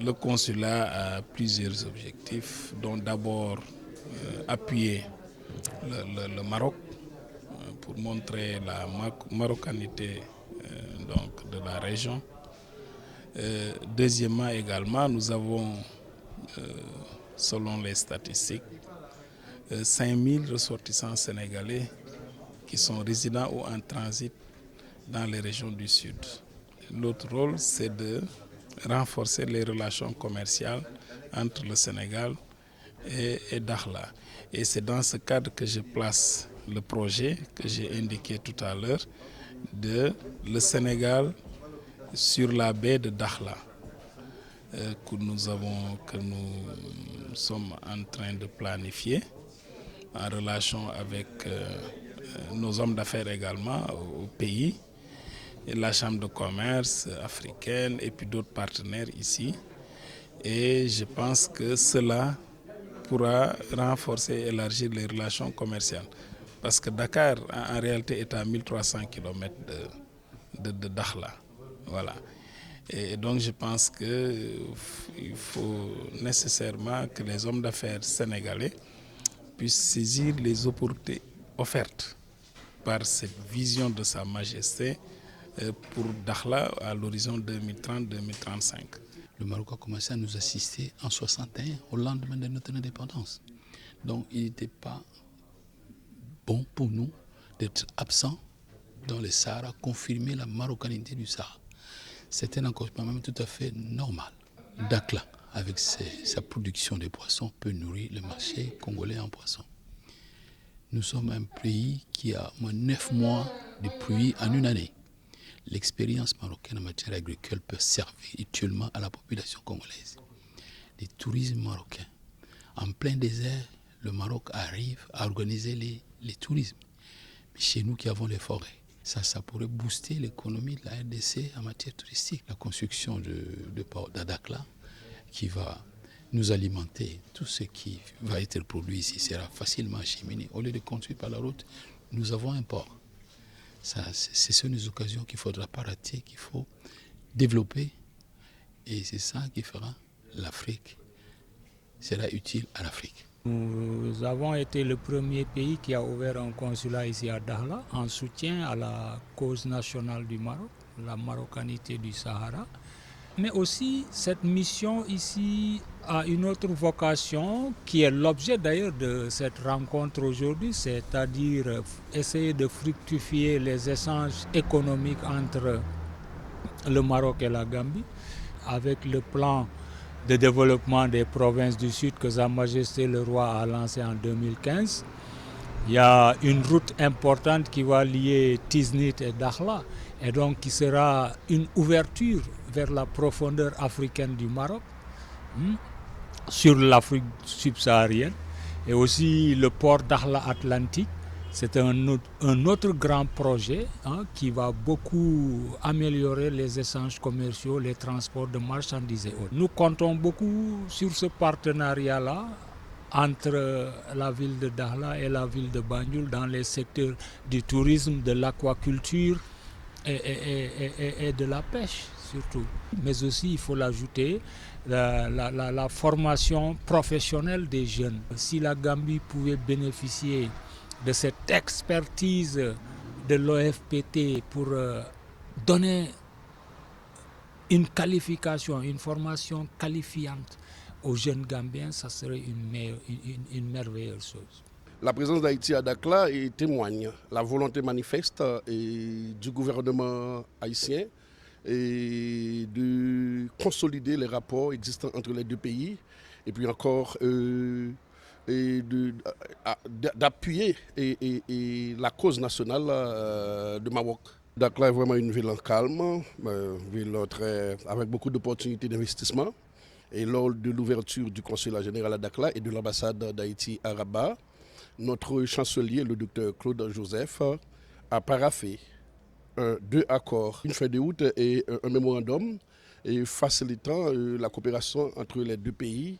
Le consulat a plusieurs objectifs, dont d'abord appuyer le Maroc pour montrer la marocanité donc, de la région. Deuxièmement également, nous avons, selon les statistiques, 5000 ressortissants sénégalais qui sont résidents ou en transit dans les régions du Sud. L'autre rôle, c'est de renforcer les relations commerciales entre le Sénégal et Dakhla. Et c'est dans ce cadre que je place le projet que j'ai indiqué tout à l'heure de le Sénégal sur la baie de Dakhla que nous sommes en train de planifier en relation avec nos hommes d'affaires également au pays, et la Chambre de commerce africaine et puis d'autres partenaires ici. Et je pense que cela pourra renforcer et élargir les relations commerciales. Parce que Dakar, en réalité, est à 1300 km de Dakhla. Voilà. Et donc, je pense qu'il faut nécessairement que les hommes d'affaires sénégalais puissent saisir les opportunités offertes par cette vision de Sa Majesté pour Dakhla à l'horizon 2030-2035. Le Maroc a commencé à nous assister en 61, au lendemain de notre indépendance. Donc il n'était pas bon pour nous d'être absents dans le Sahara, confirmer la marocanité du Sahara. C'était un accomplissement même tout à fait normal. Dakhla, avec sa production de poissons, peut nourrir le marché congolais en poissons. Nous sommes un pays qui a moins 9 mois de pluie en une année. L'expérience marocaine en matière agricole peut servir utilement à la population congolaise. Le tourisme marocain. En plein désert, le Maroc arrive à organiser les tourismes. Mais chez nous qui avons les forêts, ça pourrait booster l'économie de la RDC en matière touristique. La construction de port d'Adakhla qui va nous alimenter, tout ce qui va être produit ici sera facilement acheminé. Au lieu de construire par la route, nous avons un port. Ce sont des occasions qu'il ne faudra pas rater, qu'il faut développer. Et c'est ça qui fera l'Afrique, sera utile à l'Afrique. Nous avons été le premier pays qui a ouvert un consulat ici à Dakhla en soutien à la cause nationale du Maroc, la marocanité du Sahara. Mais aussi, cette mission ici a une autre vocation qui est l'objet d'ailleurs de cette rencontre aujourd'hui, c'est-à-dire essayer de fructifier les échanges économiques entre le Maroc et la Gambie, avec le plan de développement des provinces du Sud que Sa Majesté le Roi a lancé en 2015. Il y a une route importante qui va lier Tiznit et Dakhla, et donc qui sera une ouverture vers la profondeur africaine du Maroc, sur l'Afrique subsaharienne, et aussi le port Dakhla Atlantique. C'est un autre grand projet qui va beaucoup améliorer les échanges commerciaux, les transports de marchandises et autres. Nous comptons beaucoup sur ce partenariat-là entre la ville de Dakhla et la ville de Banjul dans les secteurs du tourisme, de l'aquaculture et de la pêche surtout. Mais aussi, il faut l'ajouter, la formation professionnelle des jeunes. Si la Gambie pouvait bénéficier de cette expertise de l'OFPT pour donner une qualification, une formation qualifiante aux jeunes Gambiens, ça serait une merveilleuse chose. La présence d'Haïti à Dakhla témoigne la volonté manifeste du gouvernement haïtien et de consolider les rapports existants entre les deux pays et puis encore d'appuyer la cause nationale de Maroc. Dakhla est vraiment une ville en calme, une ville avec beaucoup d'opportunités d'investissement. Et lors de l'ouverture du consulat général à Dakhla et de l'ambassade d'Haïti à Rabat, notre chancelier, le docteur Claude Joseph, a paraphé 2 accords, une feuille de route et un mémorandum facilitant la coopération entre les deux pays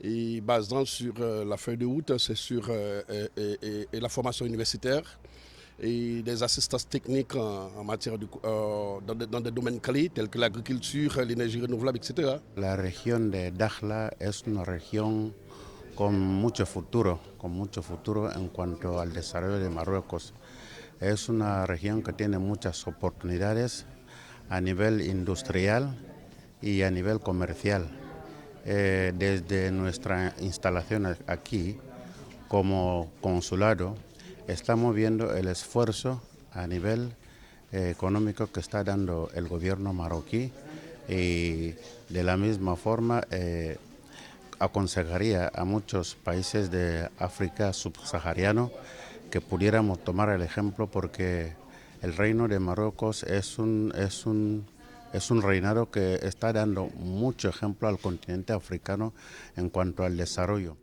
et basant sur la feuille de route, c'est sur la formation universitaire et des assistances techniques en matière dans des domaines clés tels que l'agriculture, l'énergie renouvelable, etc. La región de Dakhla es una región con mucho futuro en cuanto al desarrollo de Marruecos. Es una región que tiene muchas oportunidades a nivel industrial y a nivel comercial. Desde nuestra instalación aquí, como consulado, estamos viendo el esfuerzo a nivel económico que está dando el gobierno marroquí y de la misma forma aconsejaría a muchos países de África subsahariano que pudiéramos tomar el ejemplo porque el reino de Marruecos es un reinado que está dando mucho ejemplo al continente africano en cuanto al desarrollo.